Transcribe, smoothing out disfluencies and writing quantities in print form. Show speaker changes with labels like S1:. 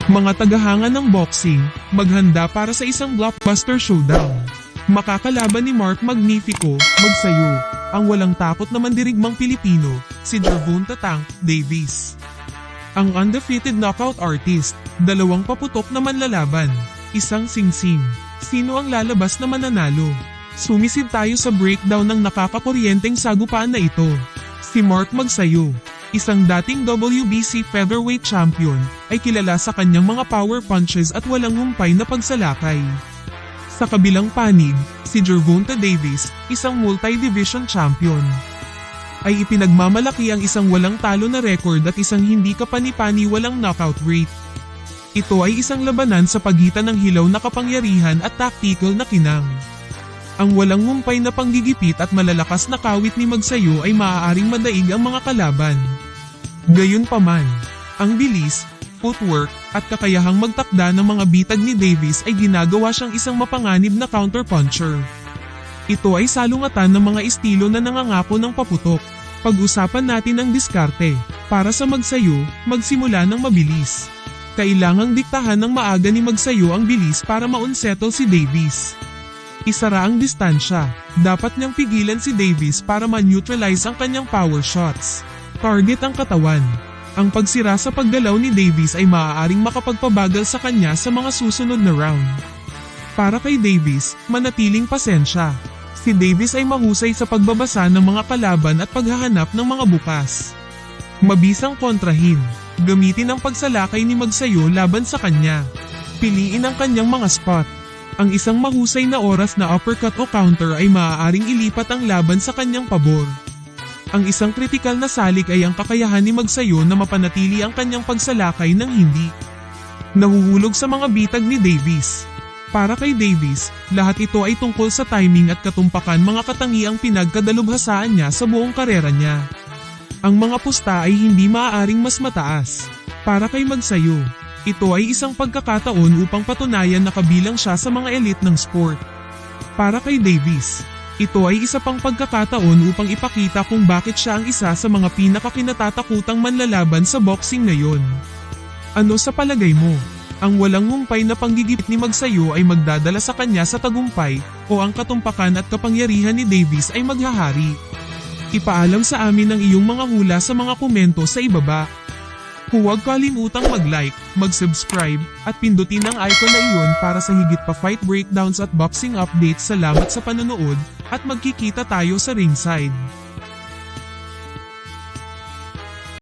S1: Mga tagahanga ng boxing, maghanda para sa isang blockbuster showdown. Makakalaban ni Mark Magnifico, Magsayo, ang walang takot na mandirigmang Pilipino, si Gervonta "Tank" Davis. Ang undefeated knockout artist, dalawang paputok na manlalaban, isang singsing. Sino ang lalabas na mananalo? Sumisid tayo sa breakdown ng nakakakuryenteng sagupaan na ito. Si Mark Magsayo, isang dating WBC featherweight champion, ay kilala sa kanyang mga power punches at walang humpay na pagsalakay. Sa kabilang panig, si Gervonta Davis, isang multi-division champion, ay ipinagmamalaki ang isang walang talo na record at isang hindi kapani-pani walang knockout rate. Ito ay isang labanan sa pagitan ng hilaw na kapangyarihan at tactical na kinang. Ang walang humpay na panggigipit at malalakas na kawit ni Magsayo ay maaaring madaig ang mga kalaban. Gayunpaman, ang bilis, footwork, at kakayahang magtakda ng mga bitag ni Davis ay ginagawa siyang isang mapanganib na counterpuncher. Ito ay salungatan ng mga estilo na nangangako ng paputok. Pag-usapan natin ang diskarte. Para sa Magsayo, magsimula ng mabilis. Kailangang diktahan ng maaga ni Magsayo ang bilis para ma-unsettle si Davis. Isara ang distansya. Dapat niyang pigilan si Davis para ma-neutralize ang kanyang power shots. Target ang katawan. Ang pagsira sa paggalaw ni Davis ay maaaring makapagpabagal sa kanya sa mga susunod na round. Para kay Davis, manatiling pasensya. Si Davis ay mahusay sa pagbabasa ng mga kalaban at paghahanap ng mga bukas. Mabisang kontrahin. Gamitin ang pagsalakay ni Magsayo laban sa kanya. Piliin ang kanyang mga spot. Ang isang mahusay na oras na uppercut o counter ay maaaring ilipat ang laban sa kanyang pabor. Ang isang kritikal na salik ay ang kakayahan ni Magsayo na mapanatili ang kanyang pagsalakay ng hindi nahuhulog sa mga bitag ni Davis. Para kay Davis, lahat ito ay tungkol sa timing at katumpakan, mga katangiang pinagkadalubhasaan niya sa buong karera niya. Ang mga pusta ay hindi maaaring mas mataas. Para kay Magsayo, ito ay isang pagkakataon upang patunayan na kabilang siya sa mga elite ng sport. Para kay Davis, ito ay isa pang pagkakataon upang ipakita kung bakit siya ang isa sa mga pinakakinatatakutang manlalaban sa boxing ngayon. Ano sa palagay mo? Ang walang humpay na panggigipit ni Magsayo ay magdadala sa kanya sa tagumpay, o ang katumpakan at kapangyarihan ni Davis ay maghahari? Ipaalam sa amin ang iyong mga hula sa mga komento sa ibaba. Huwag kalimutang mag-like, mag-subscribe, at pindutin ang icon na iyon para sa higit pa fight breakdowns at boxing updates. Salamat sa panonood, at magkikita tayo sa ringside.